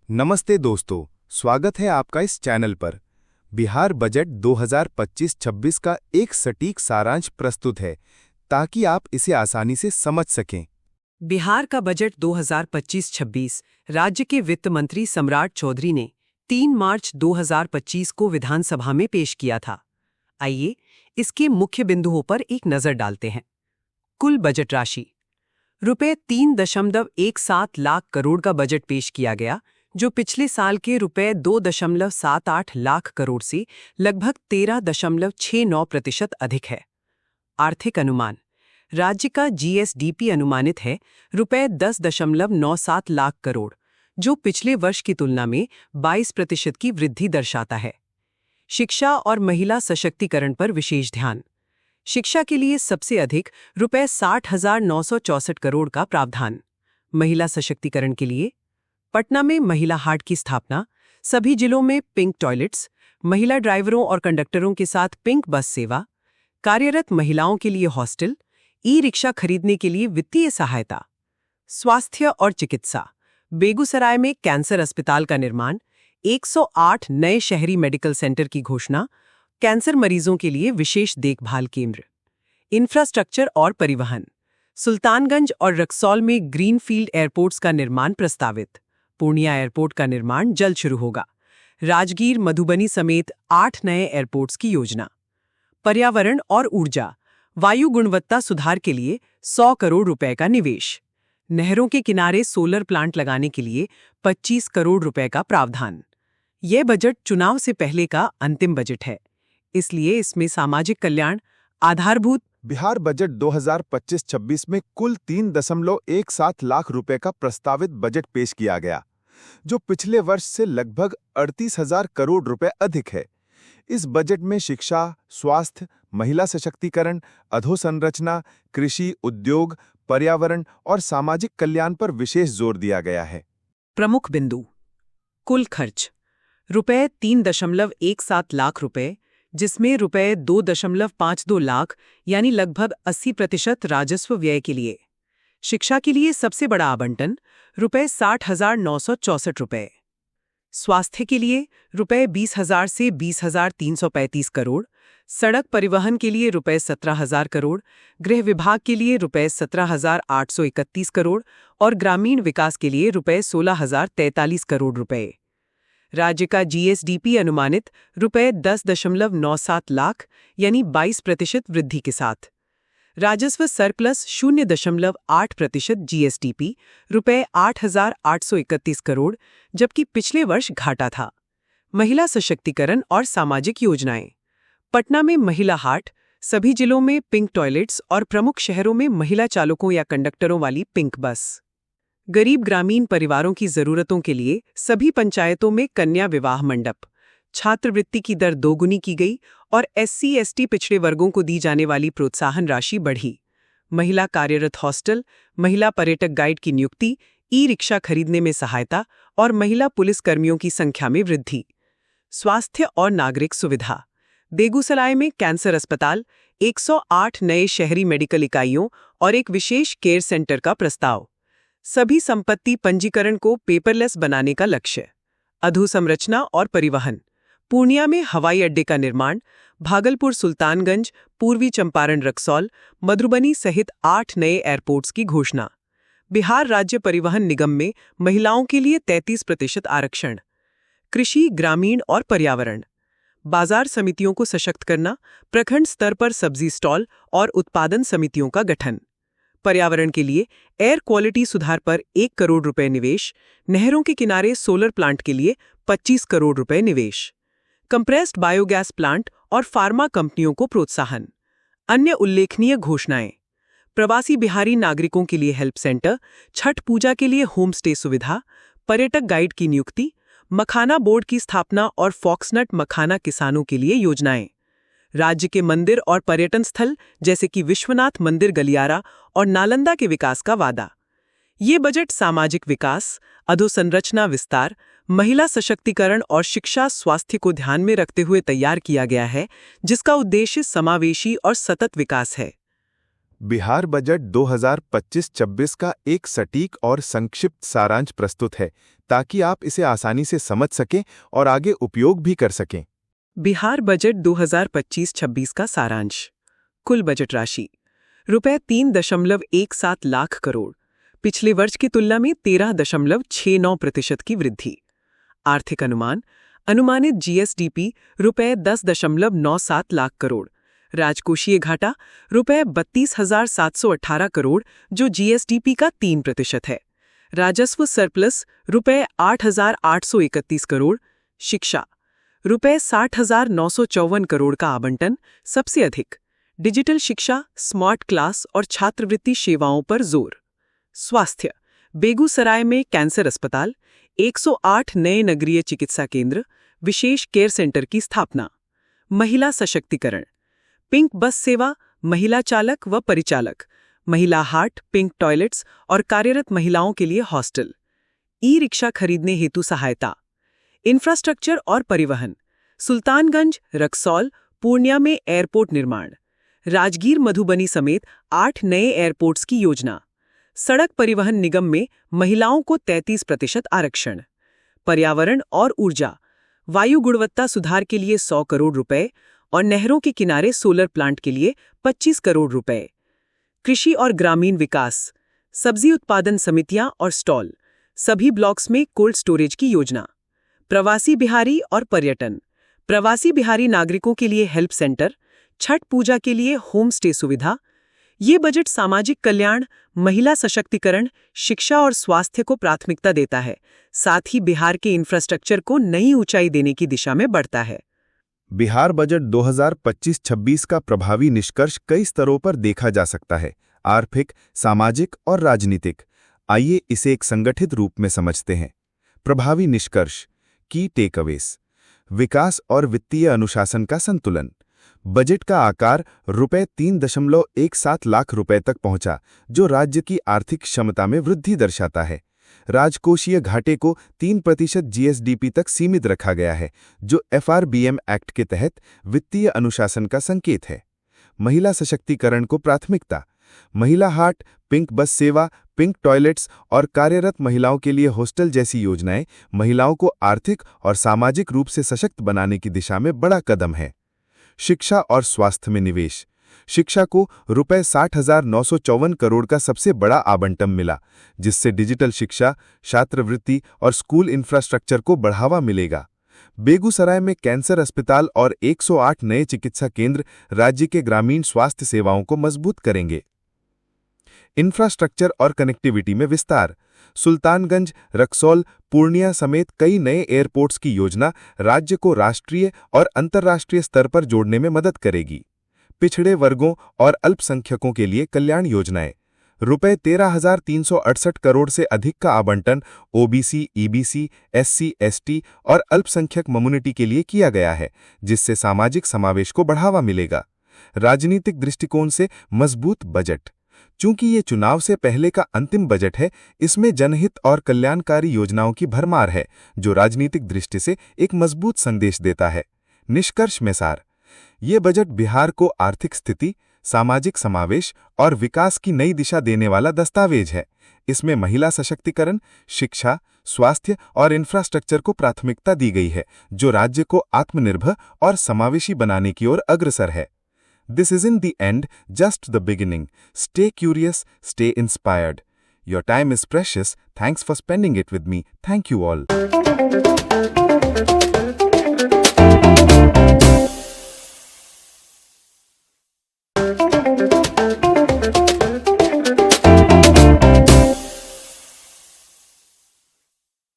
नमस्ते दोस्तों, स्वागत है आपका इस चैनल पर। बिहार बजट 2025-26 का एक सटीक सारांश प्रस्तुत है ताकि आप इसे आसानी से समझ सकें। बिहार का बजट 2025-26 राज्य के वित्त मंत्री सम्राट चौधरी ने 3 मार्च 2025 को विधानसभा में पेश किया था। आइए इसके मुख्य बिंदुओं पर एक नजर डालते हैं। कुल बजट राशि रुपये 3.17 लाख करोड़ का बजट पेश किया गया, जो पिछले साल के रुपये 2.78 लाख करोड़ से लगभग 13.69% अधिक है। आर्थिक अनुमान राज्य का जीएसडीपी अनुमानित है रुपये 10.97 लाख करोड़, जो पिछले वर्ष की तुलना में 22% की वृद्धि दर्शाता है। शिक्षा और महिला सशक्तिकरण पर विशेष ध्यान। शिक्षा के लिए सबसे अधिक रुपये 60,964 करोड़ का प्रावधान। महिला सशक्तिकरण के लिए पटना में महिला हाट की स्थापना, सभी जिलों में पिंक टॉयलेट्स, महिला ड्राइवरों और कंडक्टरों के साथ पिंक बस सेवा, कार्यरत महिलाओं के लिए हॉस्टल, ई-रिक्शा खरीदने के लिए वित्तीय सहायता। स्वास्थ्य और चिकित्सा बेगूसराय में कैंसर अस्पताल का निर्माण, 108 नए शहरी मेडिकल सेंटर की घोषणा, कैंसर मरीजों के लिए विशेष देखभाल केंद्र। इंफ्रास्ट्रक्चर और परिवहन सुल्तानगंज और रक्सौल में ग्रीनफील्ड एयरपोर्ट्स का निर्माण प्रस्तावित। पूर्णिया एयरपोर्ट का निर्माण जल्द शुरू होगा। राजगीर, मधुबनी समेत 8 नए एयरपोर्ट्स की योजना। पर्यावरण और ऊर्जा वायु गुणवत्ता सुधार के लिए 100 करोड़ रुपए का निवेश। नहरों के किनारे सोलर प्लांट लगाने के लिए 25 करोड़ रुपए का प्रावधान। यह बजट चुनाव से पहले का अंतिम बजट है, इसलिए इसमें सामाजिक कल्याण, आधारभूत बिहार बजट 2025-26 में कुल 3.17 लाख रुपए का प्रस्तावित बजट पेश किया गया, जो पिछले वर्ष से लगभग 38,000 करोड़ रुपए अधिक है। इस बजट में शिक्षा, स्वास्थ्य, महिला सशक्तिकरण, अधोसंरचना, कृषि, उद्योग, पर्यावरण और सामाजिक कल्याण पर विशेष जोर दिया गया है। प्रमुख बिंदु कुल खर्च रुपये 3.17 लाख रुपए, जिसमें रुपये 2.52 लाख यानी लगभग 80% राजस्व व्यय के लिए। शिक्षा के लिए सबसे बड़ा आवंटन रुपये 60,964 रुपये। स्वास्थ्य के लिए रुपये 20,000 से 20,335 करोड़। सड़क परिवहन के लिए रुपये 17,000 करोड़। गृह विभाग के लिए रुपये 17,831 करोड़ और ग्रामीण विकास के लिए रुपये 16,043 करोड़ रुपये। राज्य का जीएसडीपी अनुमानित रुपये 10.97 लाख यानी 22% वृद्धि के साथ। राजस्व सरप्लस 0.8% जीएसडीपी रुपये 8,831 करोड़, जबकि पिछले वर्ष घाटा था। महिला सशक्तिकरण और सामाजिक योजनाएं पटना में महिला हाट, सभी जिलों में पिंक टॉयलेट्स और प्रमुख शहरों में महिला चालकों या कंडक्टरों वाली पिंक बस। गरीब ग्रामीण परिवारों की जरूरतों के लिए सभी पंचायतों में कन्या विवाह मंडप। छात्रवृत्ति की दर 2 गुनी की गई और एससी/एसटी पिछड़े वर्गों को दी जाने वाली प्रोत्साहन राशि बढ़ी। महिला कार्यरत हॉस्टल, महिला पर्यटक गाइड की नियुक्ति, ई-रिक्शा खरीदने में सहायता और महिला पुलिसकर्मियों की संख्या में वृद्धि। स्वास्थ्य और नागरिक सुविधा बेगूसराय में कैंसर अस्पताल, 108 नए शहरी मेडिकल इकाइयों और एक विशेष केयर सेंटर का प्रस्ताव। सभी संपत्ति पंजीकरण को पेपरलेस बनाने का लक्ष्य। अधोसंरचना और परिवहन पूर्णिया में हवाई अड्डे का निर्माण, भागलपुर, सुल्तानगंज, पूर्वी चंपारण, रक्सौल, मधुबनी सहित 8 नए एयरपोर्ट्स की घोषणा। बिहार राज्य परिवहन निगम में महिलाओं के लिए 33% आरक्षण। कृषि, ग्रामीण और पर्यावरण बाजार समितियों को सशक्त करना, प्रखंड स्तर पर सब्जी स्टॉल और उत्पादन समितियों का गठन। पर्यावरण के लिए एयर क्वालिटी सुधार पर 1 करोड़ रुपए निवेश। नहरों के किनारे सोलर प्लांट के लिए 25 करोड़ रुपए निवेश। कंप्रेस्ड बायोगैस प्लांट और फार्मा कंपनियों को प्रोत्साहन। अन्य उल्लेखनीय घोषणाएं प्रवासी बिहारी नागरिकों के लिए हेल्प सेंटर, छठ पूजा के लिए होम स्टे सुविधा, पर्यटक गाइड की नियुक्ति, मखाना बोर्ड की स्थापना और फॉक्सनट मखाना किसानों के लिए योजनाएं। राज्य के मंदिर और पर्यटन स्थल जैसे कि विश्वनाथ मंदिर गलियारा और नालंदा के विकास का वादा। ये बजट सामाजिक विकास, अधोसंरचना विस्तार, महिला सशक्तिकरण और शिक्षा स्वास्थ्य को ध्यान में रखते हुए तैयार किया गया है, जिसका उद्देश्य समावेशी और सतत विकास है। बिहार बजट 2025-26 का एक सटीक और संक्षिप्त सारांश प्रस्तुत है ताकि आप इसे आसानी से समझ सकें और आगे उपयोग भी कर सकें। बिहार बजट 2025-26 का सारांश। कुल बजट राशि रुपए 3.17 लाख करोड़, पिछले वर्ष की तुलना में 13.69% की वृद्धि। आर्थिक अनुमान अनुमानित जीएसडीपी रुपए 10.97 लाख करोड़, राजकोषीय घाटा रुपए 32,718 करोड़ जो जीएसडीपी का 3% है, राजस्व सरप्लस रुपए 8,831 करोड़, शिक्षा रुपए 60,954 करोड़ का आवंटन सबसे अधिक, डिजिटल शिक्षा, स्मार्ट क्लास और छात्रवृत्ति सेवाओं पर जोर। स्वास्थ्य बेगूसराय में कैंसर अस्पताल, 108 नए नगरीय चिकित्सा केंद्र, विशेष केयर सेंटर की स्थापना। महिला सशक्तिकरण पिंक बस सेवा, महिला चालक व परिचालक, महिला हाट, पिंक टॉयलेट्स और कार्यरत महिलाओं के लिए हॉस्टल। ई रिक्शा खरीदने हेतु सहायता। इंफ्रास्ट्रक्चर और परिवहन सुल्तानगंज, रक्सौल, पूर्णिया में एयरपोर्ट निर्माण, राजगीर मधुबनी समेत 8 नए एयरपोर्ट्स की योजना। सड़क परिवहन निगम में महिलाओं को 33% आरक्षण। पर्यावरण और ऊर्जा वायु गुणवत्ता सुधार के लिए 100 करोड़ रुपए और नहरों के किनारे सोलर प्लांट के लिए 25 करोड़ रुपए। कृषि और ग्रामीण विकास सब्जी उत्पादन समितियां और स्टॉल, सभी ब्लॉक्स में कोल्ड स्टोरेज की योजना। प्रवासी बिहारी और पर्यटन प्रवासी बिहारी नागरिकों के लिए हेल्प सेंटर, छठ पूजा के लिए होम स्टे सुविधा। ये बजट सामाजिक कल्याण, महिला सशक्तिकरण, शिक्षा और स्वास्थ्य को प्राथमिकता देता है, साथ ही बिहार के इंफ्रास्ट्रक्चर को नई ऊंचाई देने की दिशा में बढ़ता है। बिहार बजट 2025-26 का प्रभावी निष्कर्ष कई स्तरों पर देखा जा सकता है, आर्थिक, सामाजिक और राजनीतिक। आइए इसे एक संगठित रूप में समझते हैं। प्रभावी निष्कर्ष की टेकअवेज। विकास और वित्तीय अनुशासन का संतुलन। बजट का आकार रुपए 3.17 लाख रुपए तक पहुंचा, जो राज्य की आर्थिक क्षमता में वृद्धि दर्शाता है। राजकोषीय घाटे को 3% जीएसडीपी तक सीमित रखा गया है, जो एफआरबीएम एक्ट के तहत वित्तीय अनुशासन का संकेत है। महिला सशक्तिकरण को प्राथमिकता। महिला हाट, पिंक बस सेवा, पिंक टॉयलेट्स और कार्यरत महिलाओं के लिए हॉस्टल जैसी योजनाएं महिलाओं को आर्थिक और सामाजिक रूप से सशक्त बनाने की दिशा में बड़ा कदम है। शिक्षा और स्वास्थ्य में निवेश। शिक्षा को रुपए 60,954 करोड़ का सबसे बड़ा आवंटन मिला, जिससे डिजिटल शिक्षा, छात्रवृत्ति और स्कूल इंफ्रास्ट्रक्चर को बढ़ावा मिलेगा। बेगूसराय में कैंसर अस्पताल और 108 नए चिकित्सा केंद्र राज्य के ग्रामीण स्वास्थ्य सेवाओं को मजबूत करेंगे। इंफ्रास्ट्रक्चर और कनेक्टिविटी में विस्तार। सुल्तानगंज, रक्सौल, पूर्णिया समेत कई नए एयरपोर्ट्स की योजना राज्य को राष्ट्रीय और अंतर्राष्ट्रीय स्तर पर जोड़ने में मदद करेगी। पिछड़े वर्गों और अल्पसंख्यकों के लिए कल्याण योजनाएं। रुपए 13,368 करोड़ से अधिक का आवंटन ओबीसी, ईबीसी, एससी, एसटी और अल्पसंख्यक कम्युनिटी के लिए किया गया है, जिससे सामाजिक समावेश को बढ़ावा मिलेगा। राजनीतिक दृष्टिकोण से मजबूत बजट। चूंकि ये चुनाव से पहले का अंतिम बजट है, इसमें जनहित और कल्याणकारी योजनाओं की भरमार है, जो राजनीतिक दृष्टि से एक मजबूत संदेश देता है। निष्कर्ष में सार, ये बजट बिहार को आर्थिक स्थिति, सामाजिक समावेश और विकास की नई दिशा देने वाला दस्तावेज है। इसमें महिला सशक्तिकरण, शिक्षा, स्वास्थ्य और इंफ्रास्ट्रक्चर को प्राथमिकता दी गई है, जो राज्य को आत्मनिर्भर और समावेशी बनाने की ओर अग्रसर है। This isn't the end, just the beginning. Stay curious, stay inspired. Your time is precious. Thanks for spending it with me. Thank you all.